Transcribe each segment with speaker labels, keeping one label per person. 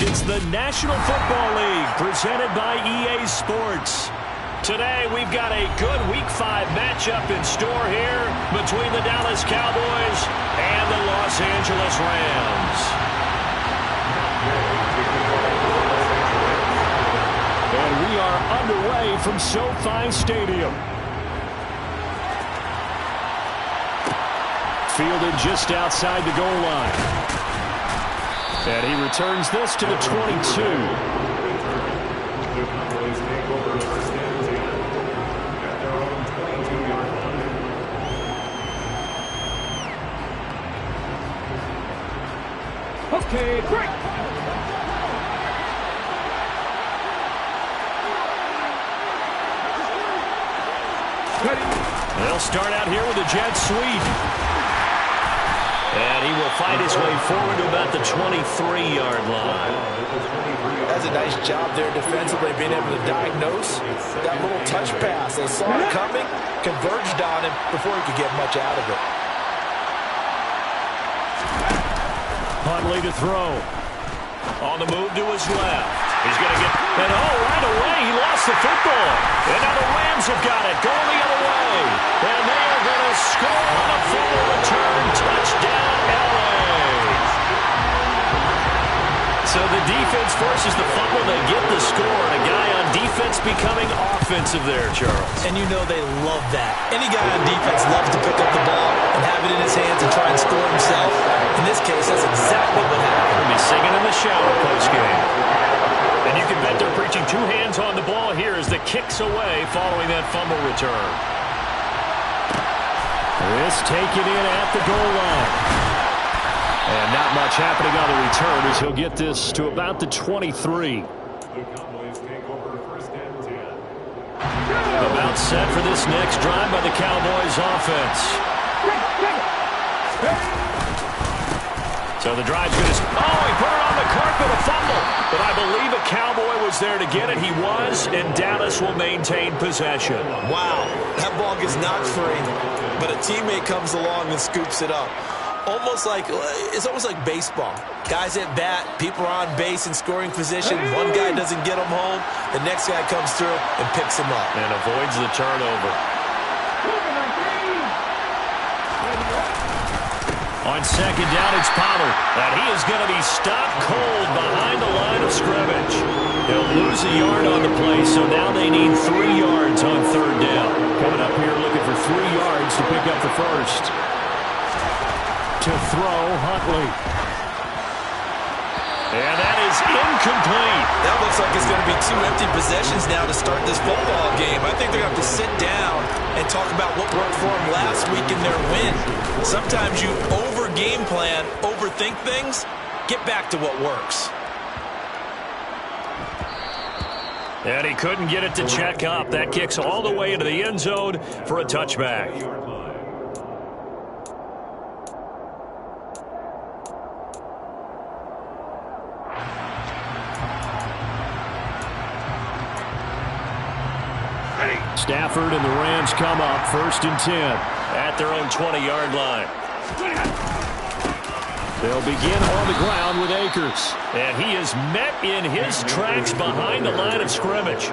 Speaker 1: It's the National Football League presented by EA Sports. Today we've got a good Week 5 matchup in store here between the Dallas Cowboys and the Los Angeles Rams. And we are underway from SoFi Stadium. Fielded just outside the goal line. And he returns this to the 22.
Speaker 2: Okay, break.
Speaker 1: They'll start out here with a jet sweep. And he will fight his way forward to about the 23-yard line.
Speaker 3: That's a nice job there defensively, being able to diagnose that little touch pass. They saw it coming, converged on him before he could get much out of it.
Speaker 1: Huntley to throw. On the move to his left. He's going to get, and right away he lost the football. And now the Rams have got it, going the other way. And they are going to score on a fumble return. Touchdown, LA. So the defense forces the fumble. They get the score. And a guy on defense becoming offensive there, Charles.
Speaker 3: And you know they love that. Any guy on defense loves to pick up the ball and have it in his hands and try and score himself. In this case, that's exactly what happened.
Speaker 1: He'll be singing in the shower post-game. And you can bet they're preaching two hands on the ball here as the kick's away following that fumble return. This taken in at the goal line. And not much happening on the return as he'll get this to about the 23. About set for this next drive by the Cowboys offense. So the drive's going to... he put it on the carpet, a fumble. But I believe a Cowboy was there to get it. He was, and Dallas will maintain possession.
Speaker 3: Wow, that ball gets knocked free, but a teammate comes along and scoops it up. It's almost like baseball. Guys at bat, people are on base in scoring position. One guy doesn't get him home. The next guy comes through and picks him up.
Speaker 1: And avoids the turnover. On second down, it's Pollard. And he is going to be stopped cold behind the line of scrimmage. He'll lose a yard on the play, so now they need 3 yards on third down. Coming up here looking for 3 yards to pick up the first. To throw, Huntley. And that is incomplete.
Speaker 3: That looks like it's going to be 2 empty possessions now to start this football game. I think they're going to have to sit down and talk about what worked for them last week in their win. Sometimes you over-game plan, overthink things, get back to what works.
Speaker 1: And he couldn't get it to check up. That kicks all the way into the end zone for a touchback. Stafford and the Rams come up 1st and 10 at their own 20-yard line. They'll begin on the ground with Akers. And he is met in his tracks behind the line of scrimmage.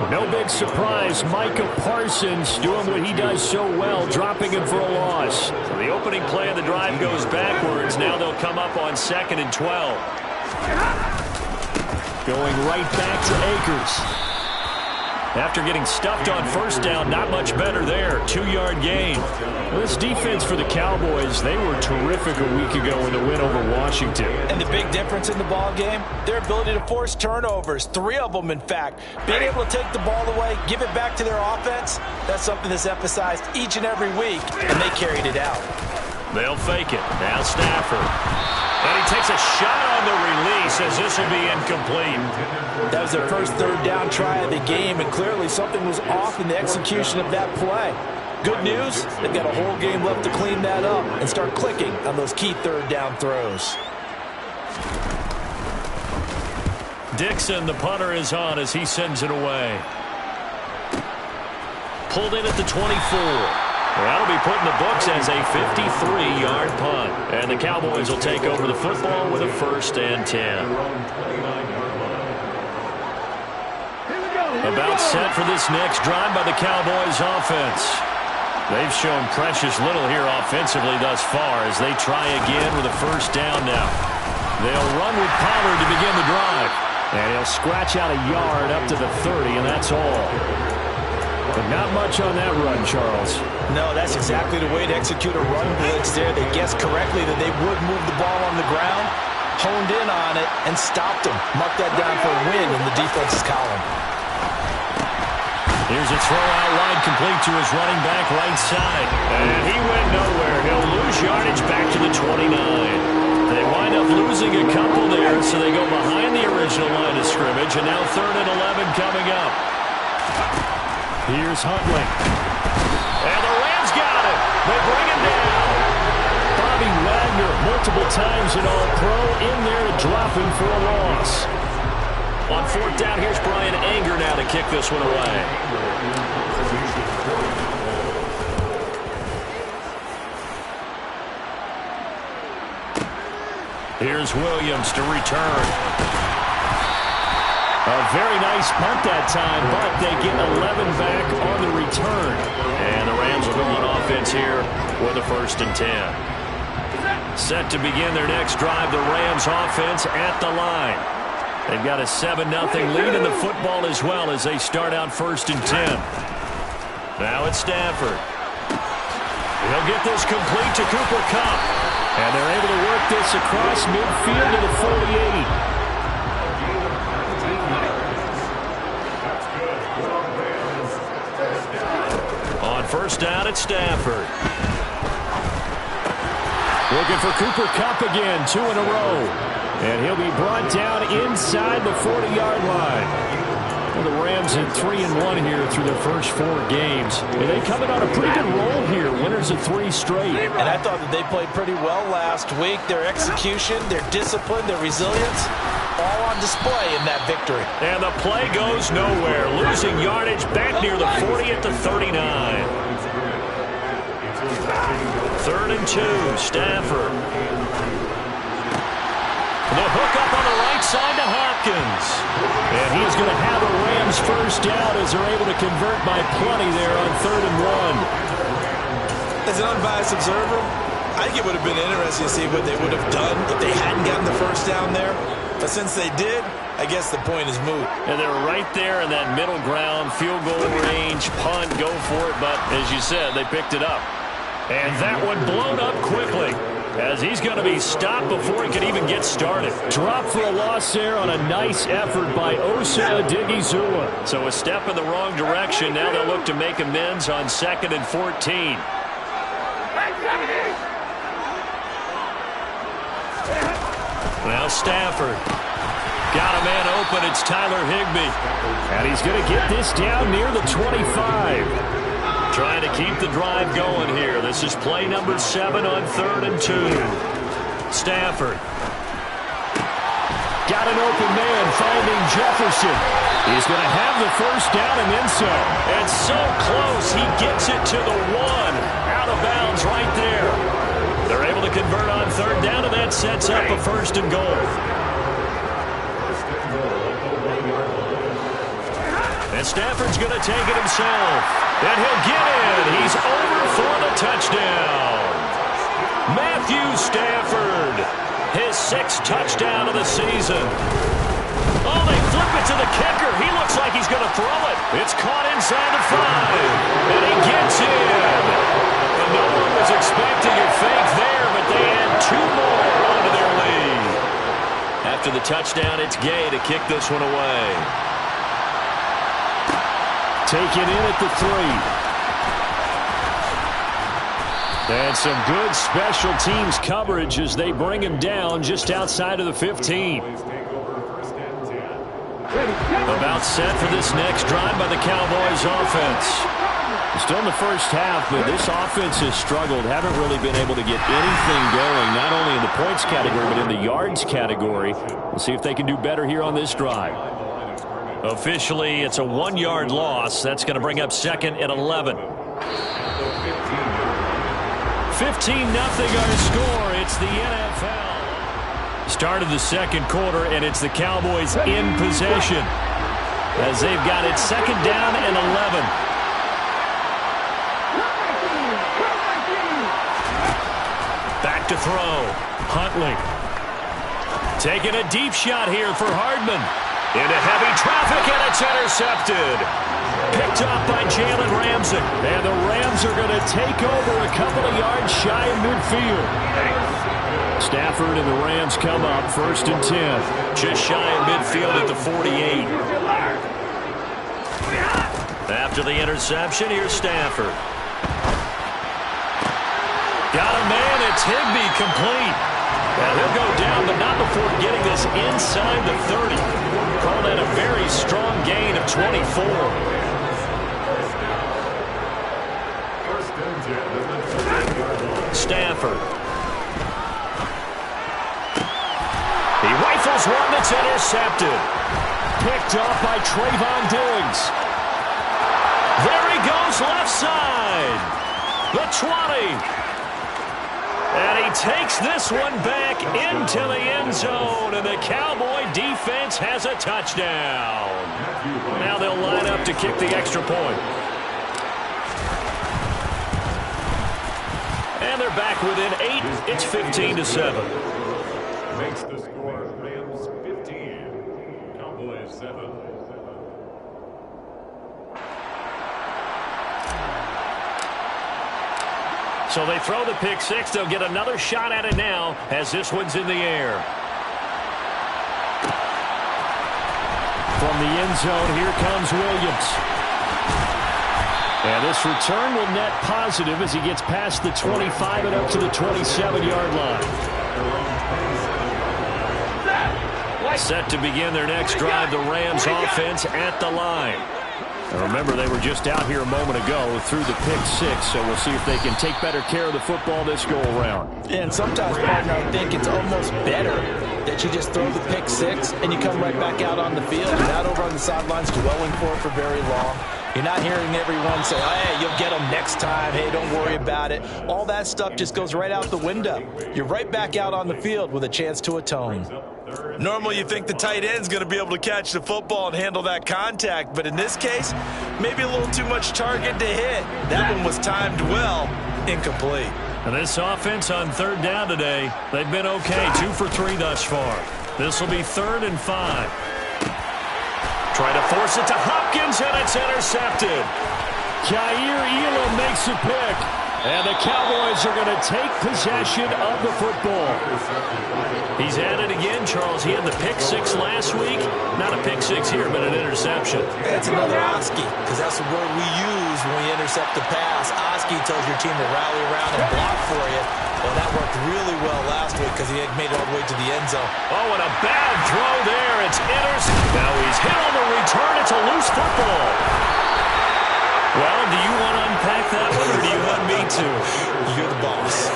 Speaker 1: No big surprise, Micah Parsons doing what he does so well, dropping him for a loss. So the opening play of the drive goes backwards. Now they'll come up on 2nd and 12. Going right back to Akers. After getting stuffed on first down, not much better there. 2-yard gain. Well, this defense for the Cowboys, they were terrific a week ago in the win over Washington.
Speaker 3: And the big difference in the ball game, their ability to force turnovers. 3 of them, in fact. Being able to take the ball away, give it back to their offense, that's something that's emphasized each and every week, and they carried it out.
Speaker 1: They'll fake it. Now Stafford. And he takes a shot on the release as this will be incomplete.
Speaker 3: That was their first third down try of the game, and clearly something was off in the execution of that play. Good news, they've got a whole game left to clean that up and start clicking on those key third down throws.
Speaker 1: Dixon, the punter, is on as he sends it away. Pulled in at the 24. That'll be put in the books as a 53-yard punt. And the Cowboys will take over the football with a 1st and 10. About set for this next drive by the Cowboys offense. They've shown precious little here offensively thus far as they try again with a 1st down now. They'll run with Pollard to begin the drive. And he'll scratch out a yard up to the 30, and that's all. But not much on that run, Charles.
Speaker 3: No, that's exactly the way to execute a run blitz there. They guessed correctly that they would move the ball on the ground, honed in on it, and stopped them. Marked that down for a win in the defense's column.
Speaker 1: Here's a throw out wide, complete to his running back right side. And he went nowhere. He'll lose yardage back to the 29. They wind up losing a couple there, so they go behind the original line of scrimmage, and now 3rd and 11 coming up. Here's Huntley. And the Rams got it. They bring him down. Bobby Wagner, multiple times an All-Pro, in there to drop him for a loss. On 4th down, here's Brian Anger now to kick this one away. Here's Williams to return. A very nice punt that time, but they get 11 back on the return. And the Rams will go on offense here with a 1st and 10. Set to begin their next drive, the Rams offense at the line. They've got a 7-0 lead in the football as well as they start out 1st and 10. Now it's Stafford. He'll get this complete to Cooper Kupp. And they're able to work this across midfield to the 48. On 1st down, it's Stafford. Looking for Cooper Kupp again, 2 in a row. And he'll be brought down inside the 40-yard line. Well, the Rams in 3-1 here through their first 4 games. And they come in on a pretty good roll here, winners of 3 straight.
Speaker 3: And I thought that they played pretty well last week. Their execution, their discipline, their resilience, all on display in that victory.
Speaker 1: And the play goes nowhere, losing yardage back near the 40 at the 39. 3rd and 2, Stafford. The hook up on the right side to Hopkins. And he's going to have a Rams 1st down as they're able to convert by plenty there on 3rd and 1.
Speaker 3: As an unbiased observer, I think it would have been interesting to see what they would have done if they hadn't gotten the 1st down there. But since they did, I guess the point is moot.
Speaker 1: And they're right there in that middle ground, field goal range, punt, go for it. But as you said, they picked it up. And that one blown up quickly, as he's going to be stopped before he can even get started. Drop for a loss there on a nice effort by Osa Odigizua. So a step in the wrong direction. Now they'll look to make amends on 2nd and 14. Now Stafford. Got a man open. It's Tyler Higbee. And he's going to get this down near the 25. Trying to keep the drive going here. This is play number 7 on 3rd and 2. Stafford. Got an open man finding Jefferson. He's going to have the 1st down and then some. And so close, he gets it to the 1. Out of bounds right there. They're able to convert on 3rd down, and that sets up a 1st and goal. And Stafford's going to take it himself. And he'll get in. He's over for the touchdown. Matthew Stafford, his 6th touchdown of the season. Oh, they flip it to the kicker. He looks like he's going to throw it. It's caught inside the 5. And he gets in. And no one was expecting a fake there, but they add 2 more onto their lead. After the touchdown, it's Gay to kick this one away. Taken in at the 3. And some good special teams coverage as they bring him down just outside of the 15. About set for this next drive by the Cowboys offense. Still in the first half, but this offense has struggled. Haven't really been able to get anything going, not only in the points category, but in the yards category. We'll see if they can do better here on this drive. Officially, it's a 1-yard loss. That's going to bring up 2nd and 11. 15-0 our score. It's the NFL. Start of the second quarter, and it's the Cowboys in possession as they've got it second down and 11. Back to throw. Huntley. Taking a deep shot here for Hardman. Into heavy traffic, and it's intercepted. Picked off by Jalen Ramsey. And the Rams are going to take over a couple of yards shy of midfield. Stafford and the Rams come up 1st and 10. Just shy of midfield at the 48. After the interception, here's Stafford. Got a man, it's Higbee, complete. Now he'll go down, but not before getting this inside the 30. Call that a very strong gain of 24. Stafford. He rifles one that's intercepted. Picked off by Trayvon Diggs. There he goes, left side. The 20. And he takes this one back into the end zone, and the Cowboy defense has a touchdown. Now they'll line up to kick the extra point. And they're back within 8. It's 15-7.
Speaker 2: Makes the score Rams 15, Cowboys 7.
Speaker 1: So they throw the pick six. They'll get another shot at it now as this one's in the air. From the end zone, here comes Williams. And this return will net positive as he gets past the 25 and up to the 27-yard line. Set to begin their next drive, the Rams offense at the line. And remember, they were just out here a moment ago through the pick six, so we'll see if they can take better care of the football this go-around.
Speaker 3: Yeah, and sometimes, partner, I think it's almost better that you just throw the pick six and you come right back out on the field. You're not over on the sidelines dwelling for it for very long. You're not hearing everyone say, hey, you'll get them next time. Hey, don't worry about it. All that stuff just goes right out the window. You're right back out on the field with a chance to atone. Normally, you think the tight end's going to be able to catch the football and handle that contact, but in this case, maybe a little too much target to hit. That one was timed well, incomplete.
Speaker 1: And this offense on third down today, they've been okay, 2 for 3 thus far. This will be 3rd and 5. Try to force it to Hopkins, and it's intercepted. Jair Elam makes a pick, and the Cowboys are going to take possession of the football. He's at it again, Charles. He had the pick six last week. Not a pick six here, but an interception.
Speaker 3: That's another Oski, because that's the word we use when we intercept the pass. Oski tells your team to rally around and block for you. Well, that worked really well last week because he had made it all the way to the end zone.
Speaker 1: Oh, and a bad throw there. It's intercepted. Now he's hit on the return. It's a loose football. Well, do you want to unpack that one, or do you want me to?
Speaker 3: You're the boss.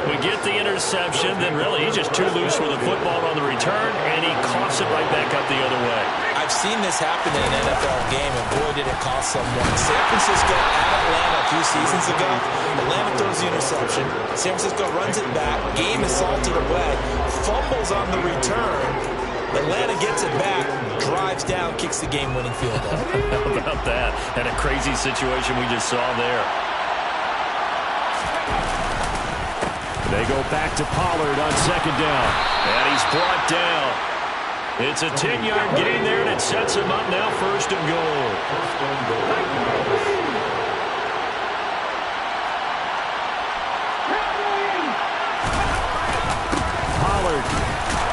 Speaker 1: We get the interception, then really he's just too loose with the football on the return, and he coughs it right back up the other way.
Speaker 3: I've seen this happen in an NFL game, and boy, did it cost someone. San Francisco at Atlanta a few seasons ago. Atlanta throws the interception. San Francisco runs it back. Game is salted away. Fumbles on the return. Atlanta gets it back, drives down, kicks the game-winning field goal.
Speaker 1: How about that? And a crazy situation we just saw there. They go back to Pollard on second down. And he's brought down. It's a 10-yard gain there, and it sets him up now 1st and goal.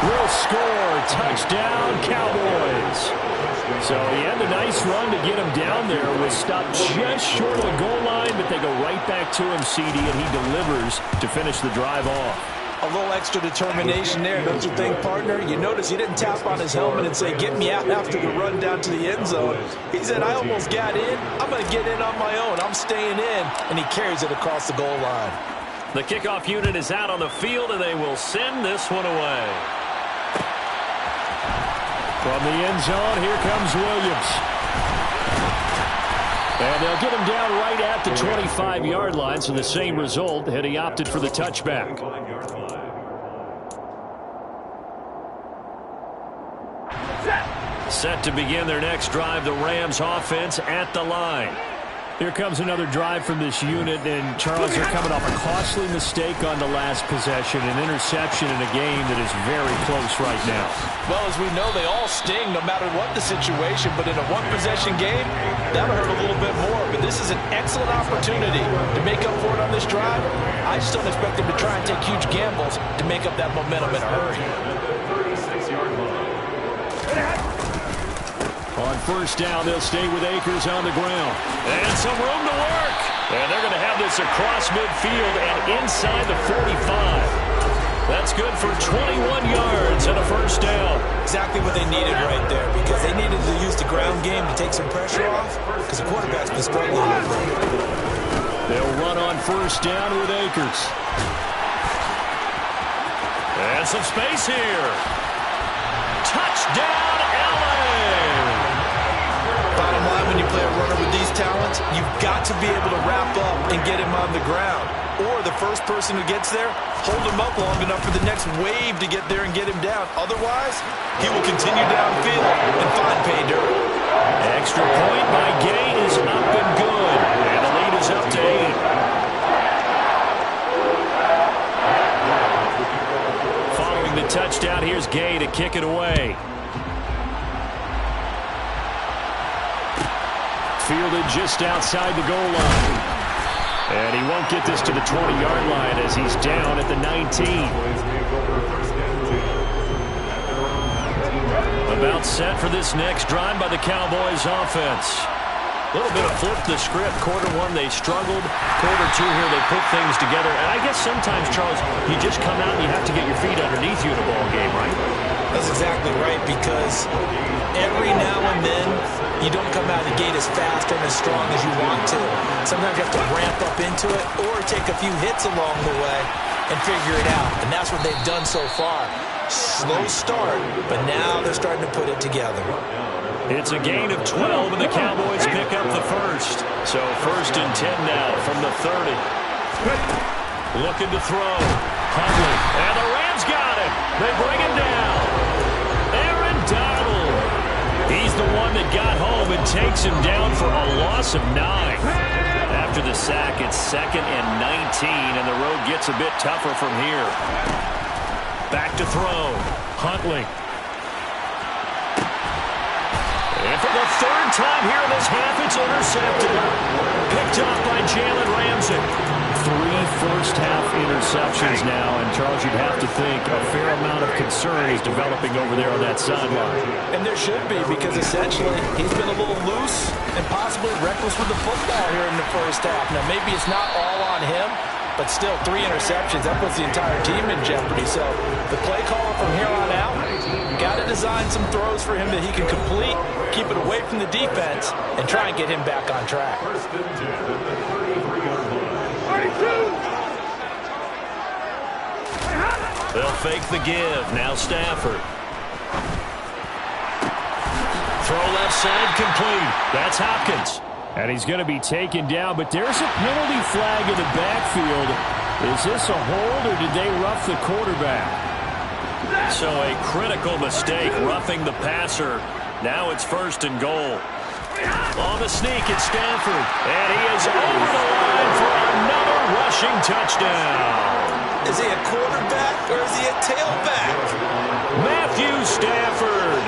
Speaker 1: Will score. Touchdown, Cowboys. So he had a nice run to get him down there. Was stopped just short of the goal line, but they go right back to him, CD, and he delivers to finish the drive off.
Speaker 3: A little extra determination there, don't you think, partner? You notice he didn't tap on his helmet and say, get me out after the run down to the end zone. He said, I almost got in. I'm going to get in on my own. I'm staying in. And he carries it across the goal line.
Speaker 1: The kickoff unit is out on the field, and they will send this one away. From the end zone, here comes Williams. And they'll get him down right at the 25-yard line, so the same result had he opted for the touchback. Set to begin their next drive, the Rams offense at the line.
Speaker 4: Here comes another drive from this unit, and Charles, they're coming off a costly mistake on the last possession, an interception in a game that is very close right now.
Speaker 3: Well, as we know, they all sting no matter what the situation, but in a one-possession game, that'll hurt a little bit more. But this is an excellent opportunity to make up for it on this drive. I just don't expect them to try and take huge gambles to make up that momentum in a hurry.
Speaker 1: On first down, they'll stay with Akers on the ground. And some room to work. And they're going to have this across midfield and inside the 45. That's good for 21 yards and a first down.
Speaker 3: Exactly what they needed right there, because they needed to use the ground game to take some pressure off, because the quarterback's been struggling a little bit.
Speaker 1: They'll run on first down with Akers. And some space here. Touchdown, LA!
Speaker 3: Bottom line, when you play a runner with these talents, you've got to be able to wrap up and get him on the ground. Or the first person who gets there, hold him up long enough for the next wave to get there and get him down. Otherwise, he will continue downfield and find pay dirt.
Speaker 1: Extra point by Gay is up and good. And the lead is up to 8. Following the touchdown, here's Gay to kick it away. Fielded just outside the goal line. And he won't get this to the 20-yard line as he's down at the 19. About set for this next drive by the Cowboys offense. A little bit of flip the script. Quarter one, they struggled. Quarter two here, they put things together. And I guess sometimes, Charles, you just come out and you have to get your feet underneath you in a ball game, right?
Speaker 3: That's exactly right, because every now and then you don't come out of the gate as fast and as strong as you want to. Sometimes you have to ramp up into it or take a few hits along the way and figure it out. And that's what they've done so far. Slow start, but now they're starting to put it together.
Speaker 1: It's a gain of 12, and the Cowboys pick up the first. So first and 10 now from the 30. Looking to throw. Huntley. And the Rams got him. They bring him down. Aaron Donald. He's the one that got home and takes him down for a loss of 9. After the sack, it's 2nd and 19, and the road gets a bit tougher from here. Back to throw. Huntley. And for the third time here in this half, it's intercepted. Picked off by Jalen Ramsey. 3 first-half interceptions now, and Charles, you'd have to think a fair amount of concern is developing over there on that sideline.
Speaker 3: And there should be, because essentially he's been a little loose and possibly reckless with the football here in the first half. Now, maybe it's not all on him, but still 3 interceptions. That puts the entire team in jeopardy. So the play caller from here on out, got to design some throws for him that he can complete, keep it away from the defense, and try and get him back on track.
Speaker 1: They'll fake the give. Now Stafford. Throw left side complete. That's Hopkins.
Speaker 4: And he's going to be taken down, but there's a penalty flag in the backfield. Is this a hold, or did they rough the quarterback?
Speaker 1: So a critical mistake, roughing the passer. Now it's 1st and goal. On the sneak, it's Stafford. And he is over the line for another rushing touchdown.
Speaker 3: Is he a quarterback or is he a tailback?
Speaker 1: Matthew Stafford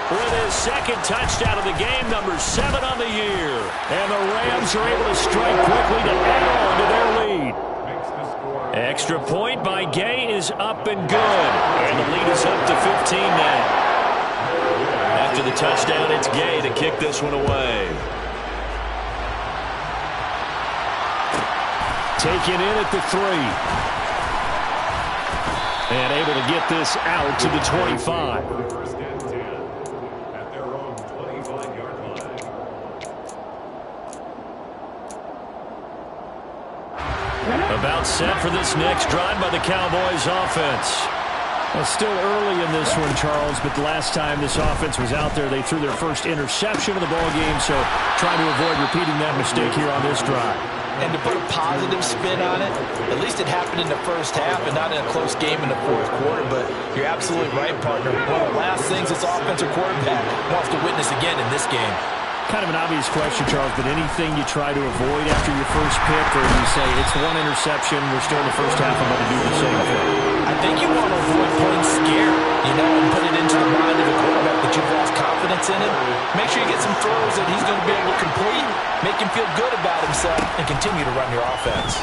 Speaker 1: with his 2nd touchdown of the game, number 7 on the year. And the Rams are able to strike quickly to add on to their lead. Extra point by Gay is up and good. And the lead is up to 15 now. After the touchdown, it's Gay to kick this one away. Taken in at the 3. And able to get this out to the 25.
Speaker 2: At their own 25-yard line.
Speaker 1: About set for this next drive by the Cowboys offense.
Speaker 4: Well, still early in this one, Charles, but the last time this offense was out there, they threw their first interception of the ball game, so trying to avoid repeating that mistake here on this drive.
Speaker 3: And to put a positive spin on it, at least it happened in the first half and not in a close game in the fourth quarter. But you're absolutely right, partner. One of the last things this offensive quarterback wants to witness again in this game.
Speaker 4: Kind of an obvious question, Charles, but anything you try to avoid after your first pick, or you say it's one interception, we're still in the first half, I'm going to do the same thing?
Speaker 3: I think you want to avoid playing scared, and put it into the mind of the quarterback that you've lost confidence in him. Make sure you get some throws that he's going to be able to complete, make him feel good about himself, and continue to run your offense.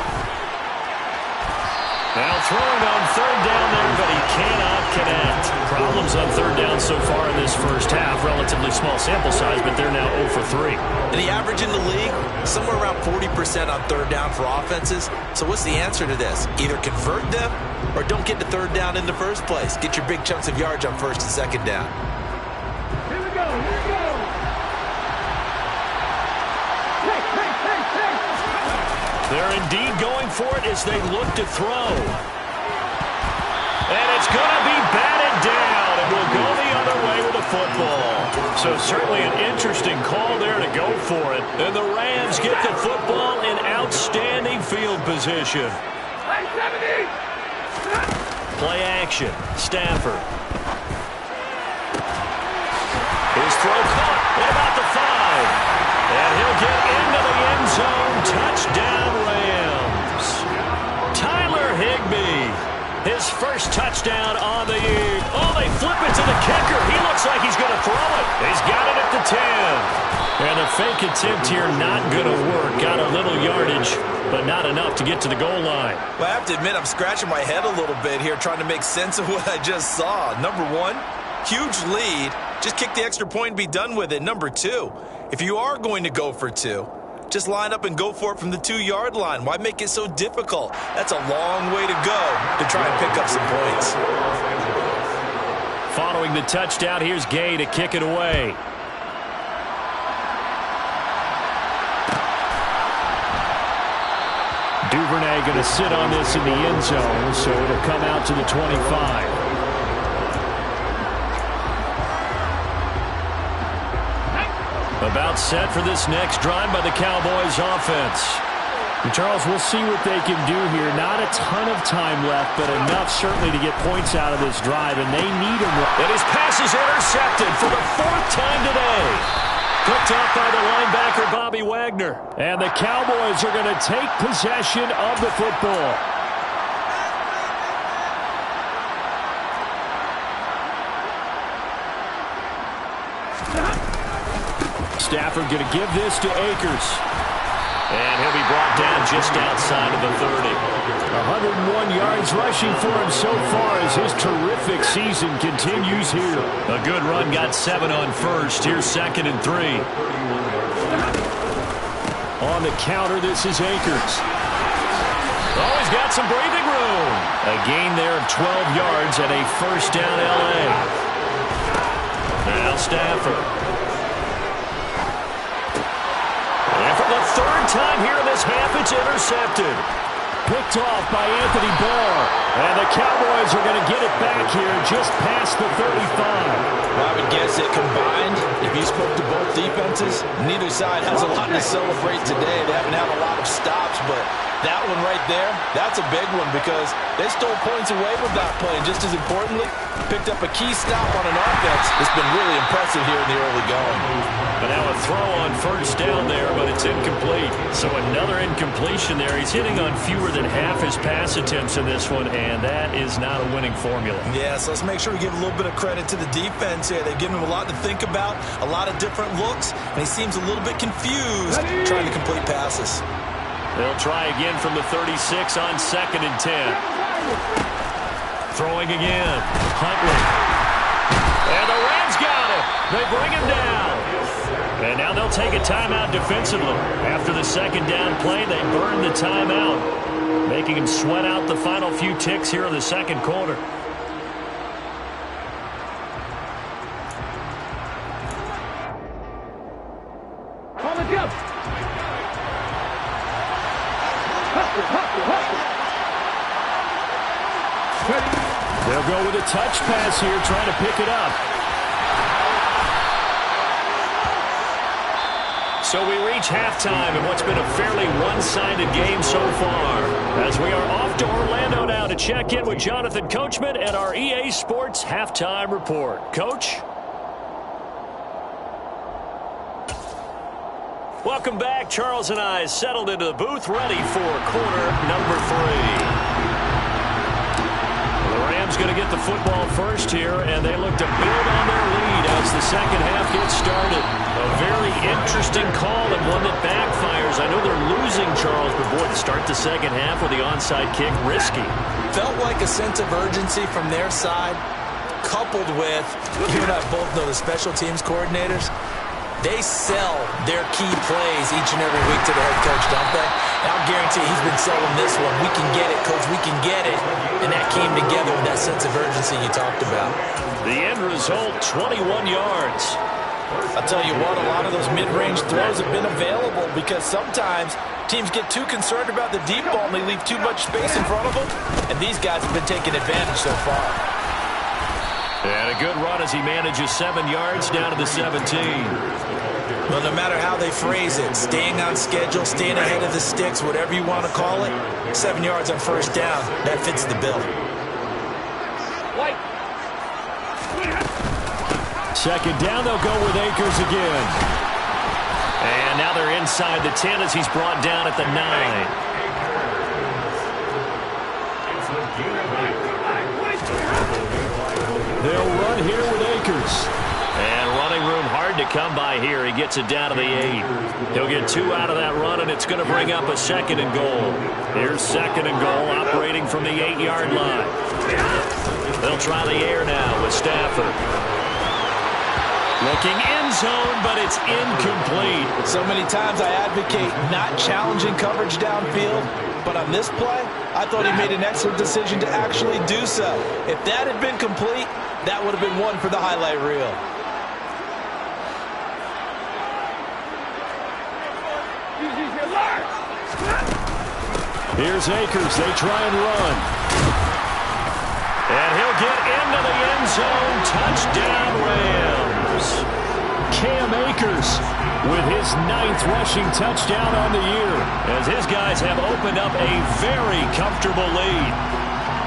Speaker 1: Now throwing on third down there, but he cannot connect. Problems on third down so far in this first half. Relatively small sample size, but they're now 0 for 3.
Speaker 3: And the average in the league, somewhere around 40% on third down for offenses. So what's the answer to this? Either convert them or don't get to third down in the first place. Get your big chunks of yards on first and second down.
Speaker 2: Here we go.
Speaker 1: They're indeed going for it as they look to throw. And it's going to be batted down, and will go the other way with the football. So certainly an interesting call there to go for it. And the Rams get the football in outstanding field position. Play action. Stafford. His throw caught at about the 5. And he'll get into the end zone. Touchdown, Rams. Tyler Higbee. His first touchdown on the year. Oh, they flip it to the kicker. He looks like he's going to throw it. He's got it at the 10. And the fake attempt here not going to work. Got a little yardage, but not enough to get to the goal line.
Speaker 3: Well, I have to admit, I'm scratching my head a little bit here trying to make sense of what I just saw. Number one, huge lead. Just kick the extra point and be done with it. Number two, if you are going to go for 2, just line up and go for it from the 2-yard line. Why make it so difficult? That's a long way to go to try and pick up some points.
Speaker 1: Following the touchdown, here's Gay to kick it away. Duvernay going to sit on this in the end zone, so it'll come out to the 25. About set for this next drive by the Cowboys offense.
Speaker 4: And Charles, we'll see what they can do here. Not a ton of time left, but enough certainly to get points out of this drive, and they need them.
Speaker 1: And his pass is intercepted for the 4th time today. Picked up by the linebacker, Bobby Wagner.
Speaker 4: And the Cowboys are going to take possession of the football. Stafford going to give this to Akers.
Speaker 1: And he'll be brought down just outside of the 30.
Speaker 4: 101 yards rushing for him so far as his terrific season continues here.
Speaker 1: A good run, got 7 on first. Here's 2nd and 3.
Speaker 4: On the counter, this is Akers.
Speaker 1: Oh, he's got some breathing room. A gain there of 12 yards and a first down L.A. Now Stafford. And for the 3rd time here in this half, it's intercepted.
Speaker 4: Picked off by Anthony Barr. And the Cowboys are going to get it back here just past the 35.
Speaker 3: Well, I would guess that combined, if you spoke to both defenses, neither side has a lot to celebrate today. They haven't had a lot of stops, but that one right there, that's a big one because they stole points away with that play. And just as importantly, picked up a key stop on an offense that's been really impressive here in the early going.
Speaker 1: But now a throw on first down there, but it's incomplete. So another incompletion there. He's hitting on fewer than half his pass attempts in this one, and that is not a winning formula.
Speaker 3: Yeah, so let's make sure we give a little bit of credit to the defense here. They've given him a lot to think about, a lot of different looks, and he seems a little bit confused trying to complete passes.
Speaker 1: They'll try again from the 36 on 2nd and 10. Throwing again. Huntley. And the Rams got it. They bring him down. And now they'll take a timeout defensively. After the 2nd down play, they burn the timeout, making him sweat out the final few ticks here in the 2nd quarter.
Speaker 2: On the jump. Ready.
Speaker 4: They'll go with a touch pass here, trying to pick it up.
Speaker 1: So we reach halftime in what's been a fairly one-sided game so far. As we are off to Orlando now to check in with Jonathan Coachman and our EA Sports Halftime Report. Coach? Welcome back. Charles and I settled into the booth, ready for quarter number 3. The Rams going to get the football first here, and they look to build on their lead as the second half gets started. A very interesting call and one that backfires. I know they're losing, Charles, but boy, to start the second half with the onside kick, risky.
Speaker 3: Felt like a sense of urgency from their side, coupled with, you and I both know the special teams coordinators, they sell their key plays each and every week to the head coach, don't they? And I'll guarantee he's been selling this one. We can get it, coach, we can get it. And that came together with that sense of urgency you talked about.
Speaker 1: The end result, 21 yards.
Speaker 5: I'll tell you what, a lot of those mid-range throws have been available because sometimes teams get too concerned about the deep ball and they leave too much space in front of them. And these guys have been taking advantage so far.
Speaker 1: And a good run as he manages 7 yards down to the 17.
Speaker 3: Well, no matter how they phrase it, staying on schedule, staying ahead of the sticks, whatever you want to call it, 7 yards on first down, that fits the bill.
Speaker 4: Second down, they'll go with Akers again.
Speaker 1: And now they're inside the 10 as he's brought down at the 9.
Speaker 4: They'll run here with Akers.
Speaker 1: And running room hard to come by here. He gets it down to the 8. He'll get 2 out of that run, and it's going to bring up a second and goal. Here's second and goal, operating from the 8-yard line. They'll try the air now with Stafford. Looking end zone, but it's incomplete.
Speaker 5: So many times I advocate not challenging coverage downfield, but on this play, I thought he made an excellent decision to actually do so. If that had been complete, that would have been one for the highlight reel.
Speaker 4: Here's Akers. They try and run.
Speaker 1: And he'll get into the end zone. Touchdown, Rams.
Speaker 4: Cam Akers with his 9th rushing touchdown on the year,
Speaker 1: as his guys have opened up a very comfortable lead.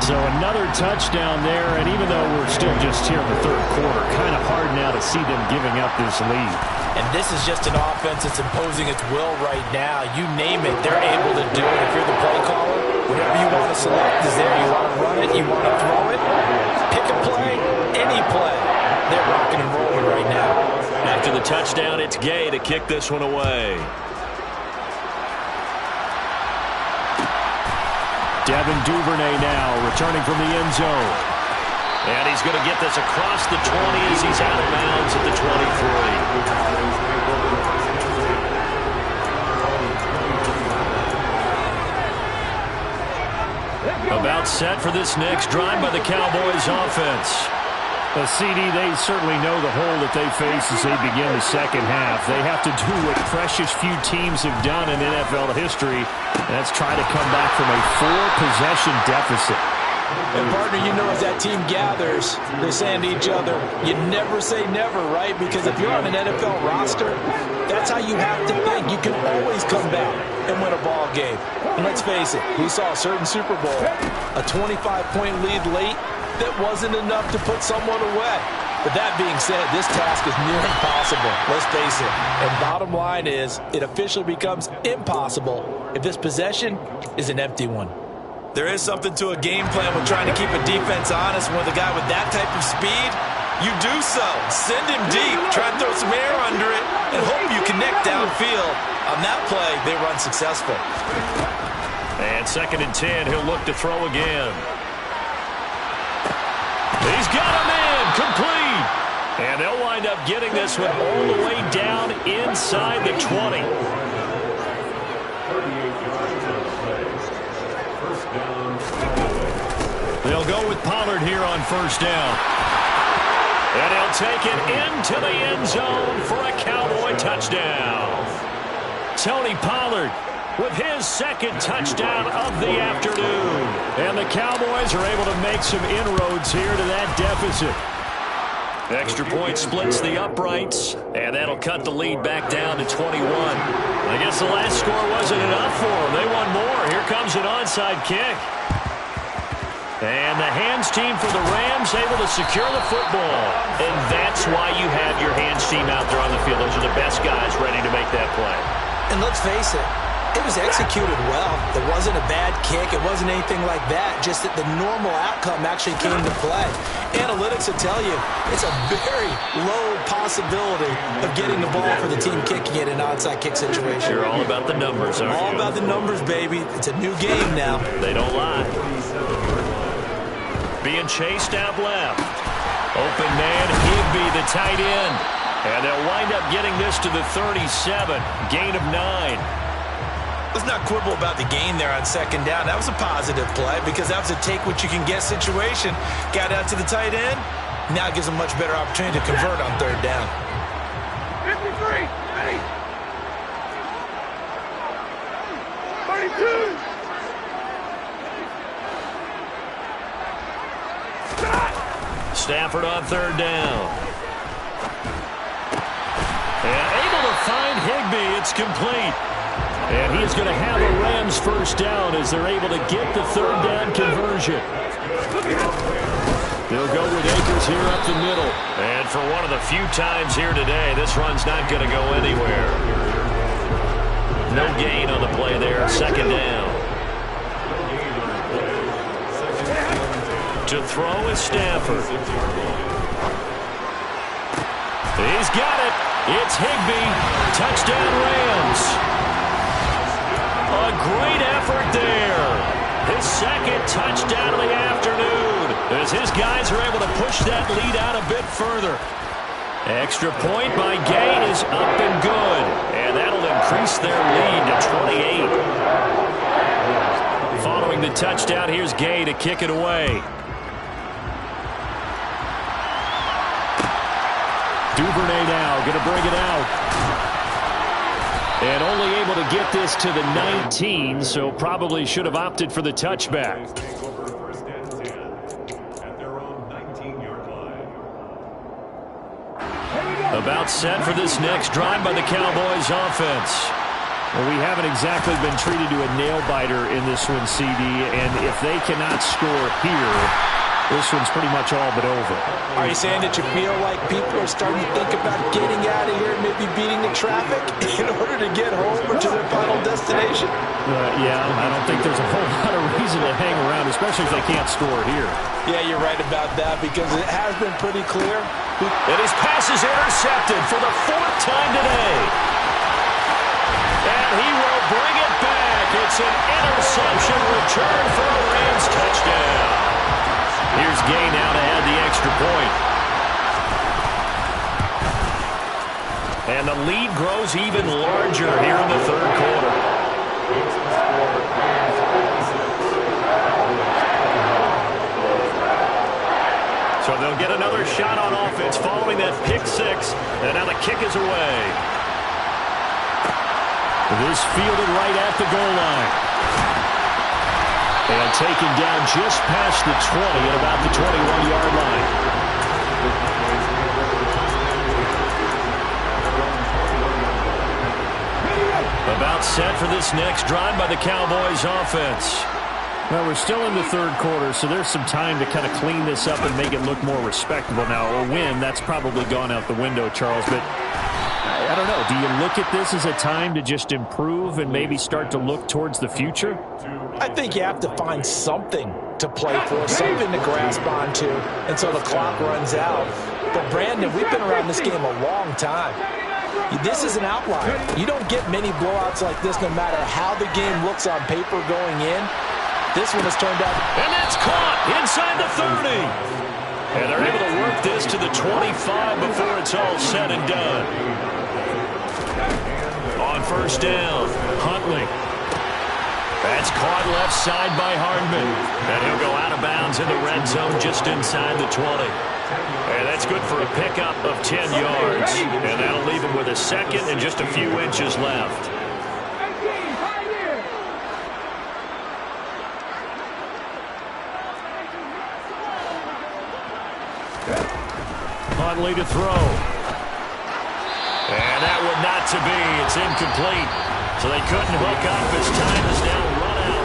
Speaker 4: So another touchdown there, and even though we're still just here in the third quarter, kind of hard now to see them giving up this lead.
Speaker 5: And this is just an offense that's imposing its will right now. You name it, they're able to do it. If you're the play caller, whatever you want to select is there. You want to run it, you want to throw it, pick a play, any play. They're rocking and rolling right now.
Speaker 1: After the touchdown, it's Gay to kick this one away.
Speaker 4: Devin Duvernay now returning from the end zone.
Speaker 1: And he's going to get this across the 20 as he's out of bounds at the 23. About set for this next drive by the Cowboys offense.
Speaker 4: CD, they certainly know the hole that they face as they begin the second half. They have to do what precious few teams have done in NFL history, and that's try to come back from a 4-possession deficit.
Speaker 5: And, partner, you know as that team gathers, they're saying to each other, you never say never, right? Because if you're on an NFL roster, that's how you have to think. You can always come back and win a ball game. And let's face it, we saw a certain Super Bowl, a 25-point lead late, that wasn't enough to put someone away. But that being said, this task is near impossible. Let's face it. And bottom line is, it officially becomes impossible if this possession is an empty one.
Speaker 3: There is something to a game plan with trying to keep a defense honest. With a guy with that type of speed, you do so. Send him deep. Try and throw some air under it and hope you connect downfield. On that play, they run successful.
Speaker 1: And 2nd and 10, he'll look to throw again. He's got him in, complete. And they'll wind up getting this one all the way down inside the 20. They'll go with Pollard here on first down. And he'll take it into the end zone for a Cowboy touchdown. Tony Pollard with his second touchdown of the afternoon.
Speaker 4: And the Cowboys are able to make some inroads here to that deficit.
Speaker 1: Extra point splits the uprights, and that'll cut the lead back down to 21. I guess the last score wasn't enough for them. They won more. Here comes an onside kick. And the hands team for the Rams able to secure the football. And that's why you have your hands team out there on the field. Those are the best guys ready to make that play.
Speaker 5: And let's face it, it was executed well. It wasn't a bad kick. It wasn't anything like that. Just that the normal outcome actually came to play. Analytics will tell you it's a very low possibility of getting the ball for the team kicking it in an onside kick situation.
Speaker 1: You're all about the numbers, aren't you?
Speaker 5: All about the numbers, baby. It's a new game now.
Speaker 1: They don't lie. Being chased out left. Open man, Higbee, the tight end. And they'll wind up getting this to the 37. Gain of 9.
Speaker 3: Let's not quibble about the gain there on second down. That was a positive play because that was a take-what-you-can-get situation. Got out to the tight end. Now it gives them much better opportunity to convert on third down.
Speaker 2: 53, ready. 32.
Speaker 1: Stafford on third down. And able to find Higbee. It's complete. And he is going to have a Rams first down as they're able to get the third down conversion. They'll go with Akers here up the middle. And for one of the few times here today, this run's not going to go anywhere. No gain on the play there. Second down. To throw is Stafford. He's got it. It's Higbee. Touchdown Rams. A great effort there. His second touchdown of the afternoon as his guys are able to push that lead out a bit further. Extra point by Gay is up and good. And that'll increase their lead to 28. Following the touchdown, here's Gay to kick it away. Duvernay now going to bring it out. And only able to get this to the 19, so probably should have opted for the touchback. About set for this next drive by the Cowboys offense.
Speaker 4: Well, we haven't exactly been treated to a nail-biter in this one, CD, and if they cannot score here, this one's pretty much all but over.
Speaker 5: Are you saying that you feel like people are starting to think about getting out of here and maybe beating the traffic in order to get home or to their final destination?
Speaker 4: Yeah, I don't think there's a whole lot of reason to hang around, especially if they can't score here.
Speaker 5: Yeah, you're right about that because it has been pretty clear.
Speaker 1: And his pass is intercepted for the fourth time today. And he will bring it back. It's an interception return for a Rams touchdown. Here's Gay now to add the extra point. And the lead grows even larger here in the third quarter. So they'll get another shot on offense following that pick six. And now the kick is away. This fielded right at the goal line. And taken down just past the 20 at about the 21-yard line. About set for this next drive by the Cowboys offense.
Speaker 4: Well, we're still in the third quarter, so there's some time to kind of clean this up and make it look more respectable. Now, a win, that's probably gone out the window, Charles, but I don't know. Do you look at this as a time to just improve and maybe start to look towards the future?
Speaker 5: I think you have to find something to play for, something to grasp onto until the clock runs out. But, Brandon, we've been around this game a long time. This is an outlier. You don't get many blowouts like this no matter how the game looks on paper going in. This one has turned out.
Speaker 1: And that's caught inside the 30. And they're able to work this to the 25 before it's all said and done. On first down, Huntley. That's caught left side by Hardman. And he'll go out of bounds in the red zone just inside the 20. And that's good for a pickup of 10 yards. And that'll leave him with a second and just a few inches left.
Speaker 4: Huntley to throw.
Speaker 1: And that would not to be. It's incomplete. So they couldn't hook up as time is now run out.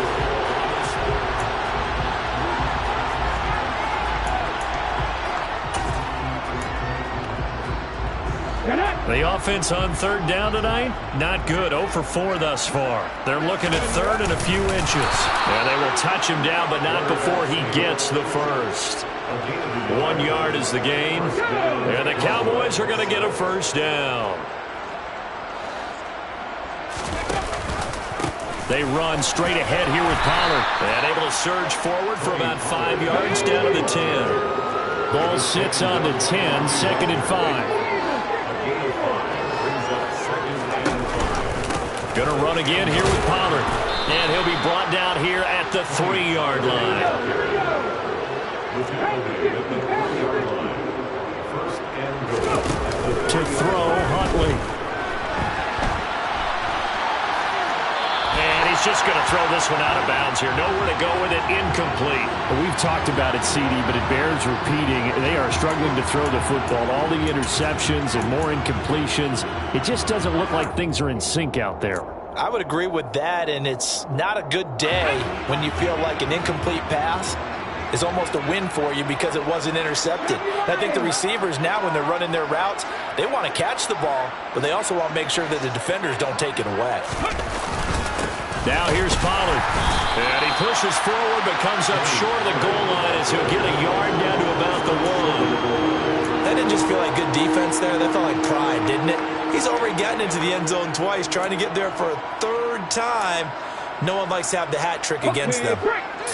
Speaker 1: The offense on third down tonight, not good. 0 for 4 thus far. They're looking at third and a few inches. And they will touch him down, but not before he gets the first. 1 yard is the gain. And the Cowboys are going to get a first down. They run straight ahead here with Pollard. And able to surge forward for about 5 yards down to the 10.
Speaker 4: Ball sits on the 10, 2nd and 5.
Speaker 1: Going to run again here with Pollard. And he'll be brought down here at the 3-yard line.
Speaker 4: To throw, Huntley.
Speaker 1: And he's just going to throw this one out of bounds here. Nowhere to go with it. Incomplete.
Speaker 4: We've talked about it, CD, but it bears repeating. They are struggling to throw the football. All the interceptions and more incompletions. It just doesn't look like things are in sync out there.
Speaker 5: I would agree with that, and it's not a good day when you feel like an incomplete pass is almost a win for you because it wasn't intercepted. And I think the receivers now, when they're running their routes, they want to catch the ball, but they also want to make sure that the defenders don't take it away.
Speaker 1: Now here's Pollard. And he pushes forward but comes up short of the goal line as he'll get a yard down to about the 1.
Speaker 5: That didn't just feel like good defense there. That felt like pride, didn't it? He's already gotten into the end zone twice, trying to get there for a 3rd time. No one likes to have the hat trick against them.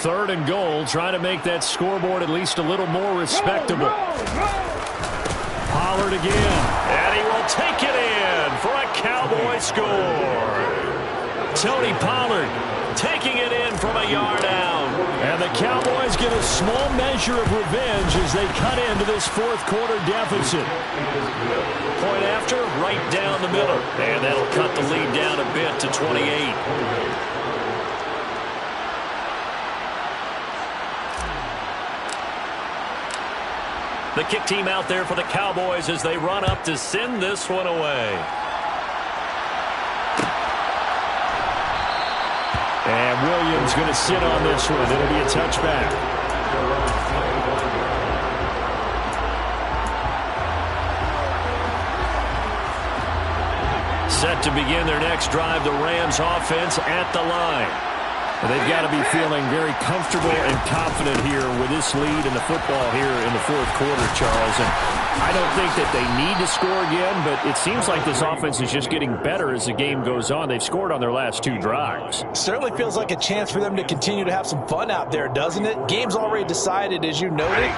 Speaker 4: 3rd and goal, trying to make that scoreboard at least a little more respectable. Pollard again.
Speaker 1: And he will take it in for a Cowboy score. Tony Pollard taking it in from a yard out.
Speaker 4: And the Cowboys get a small measure of revenge as they cut into this 4th quarter deficit.
Speaker 1: Point after, right down the middle. And that'll cut the lead down a bit to 28. The kick team out there for the Cowboys as they run up to send this one away.
Speaker 4: And Williams going to sit on this one. It'll be a touchback.
Speaker 1: Set to begin their next drive, the Rams offense at the line.
Speaker 4: They've got to be feeling very comfortable and confident here with this lead in the football here in the 4th quarter, Charles. And I don't think that they need to score again, but it seems like this offense is just getting better as the game goes on. They've scored on their last 2 drives.
Speaker 5: Certainly feels like a chance for them to continue to have some fun out there, doesn't it? Game's already decided, as you noted,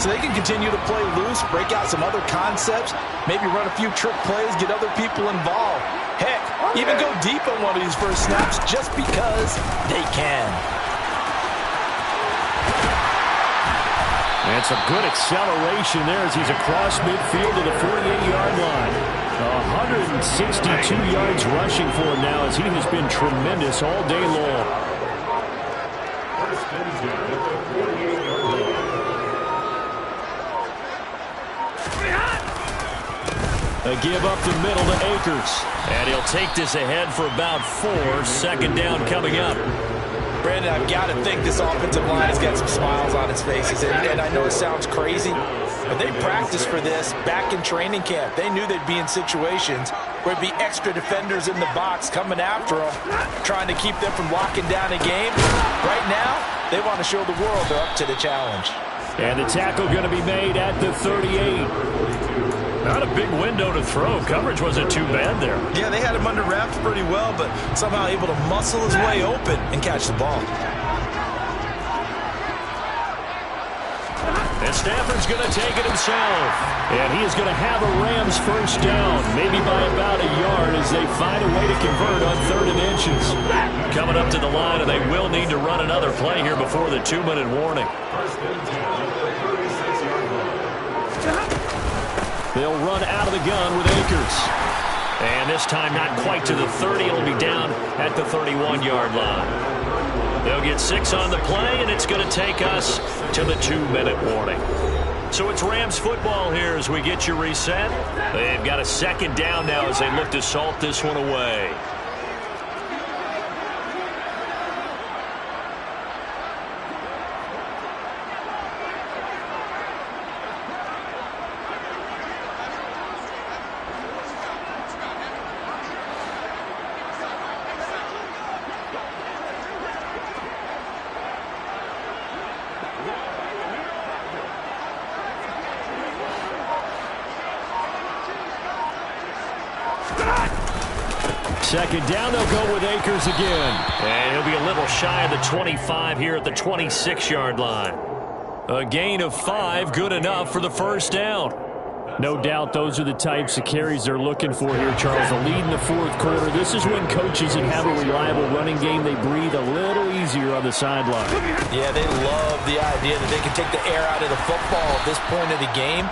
Speaker 5: so they can continue to play loose, break out some other concepts, maybe run a few trick plays, get other people involved. Heck, even go deep on one of these first snaps just because they can.
Speaker 4: And some good acceleration there as he's across midfield to the 48-yard line. 162 yards rushing for him now as he has been tremendous all day long.
Speaker 1: A give up the middle to Akers. And he'll take this ahead for about 4. 2nd down coming up.
Speaker 5: Brandon, I've got to think this offensive line has got some smiles on its faces. And I know it sounds crazy, but they practiced for this back in training camp. They knew they'd be in situations where it'd be extra defenders in the box coming after them, trying to keep them from locking down a game. Right now, they want to show the world they're up to the challenge.
Speaker 4: And the tackle going to be made at the 38.
Speaker 1: Not a big window to throw. Coverage wasn't too bad there.
Speaker 3: Yeah, they had him under wraps pretty well, but somehow able to muscle his way open and catch the ball.
Speaker 1: And Stafford's going to take it himself.
Speaker 4: And he is going to have a Rams first down, maybe by about a yard as they find a way to convert on 3rd and inches.
Speaker 1: Coming up to the line, and they will need to run another play here before the 2-minute warning.
Speaker 4: They'll run out of the gun with Akers.
Speaker 1: And this time not quite to the 30. It'll be down at the 31-yard line. They'll get 6 on the play, and it's going to take us to the 2-minute warning. So it's Rams football here as we get you reset. They've got a second down now as they look to salt this one away.
Speaker 4: Second down, they'll go with Akers again.
Speaker 1: And he'll be a little shy of the 25 here at the 26-yard line. A gain of 5, good enough for the first down.
Speaker 4: No doubt those are the types of carries they're looking for here, Charles. A lead in the fourth quarter. This is when coaches that have a reliable running game, they breathe a little easier on the sideline.
Speaker 5: Yeah, they love the idea that they can take the air out of the football at this point of the game.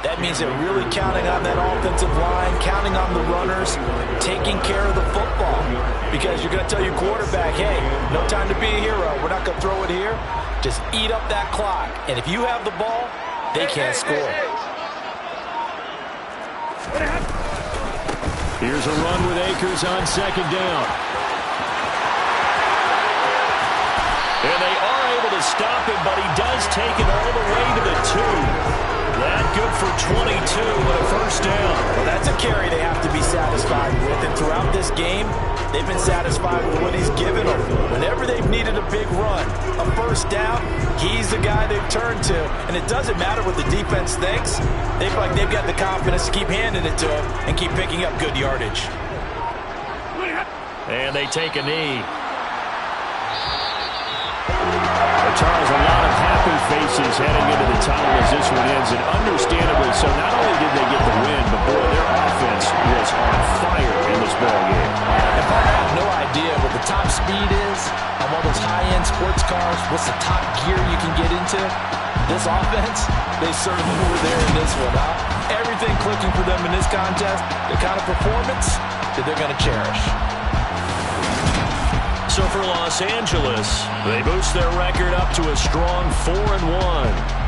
Speaker 5: That means they're really counting on that offensive line, counting on the runners, taking care of the football. Because you're going to tell your quarterback, hey, no time to be a hero. We're not going to throw it here. Just eat up that clock. And if you have the ball, they can't score.
Speaker 4: Here's a run with Akers on second down.
Speaker 1: And they are able to stop him, but he does take it all the way to the 2. That good for 22 and a first down.
Speaker 5: Well, that's a carry they have to be satisfied with. And throughout this game, they've been satisfied with what he's given them. Whenever they've needed a big run, a first down, he's the guy they've turned to. And it doesn't matter what the defense thinks. They feel like they've got the confidence to keep handing it to him and keep picking up good yardage.
Speaker 1: And they take a knee.
Speaker 4: Charles, a lot of happy faces heading into the tunnel as this one ends, and understandably so. Not only did they get the win, but boy, their offense was on fire in this ballgame.
Speaker 5: And Parker, I have no idea what the top speed is on one of those high-end sports cars. What's the top gear you can get into? This offense, they certainly were there in this one, huh? Everything clicking for them in this contest, the kind of performance that they're going to cherish.
Speaker 1: So for Los Angeles, they boost their record up to a strong 4-1.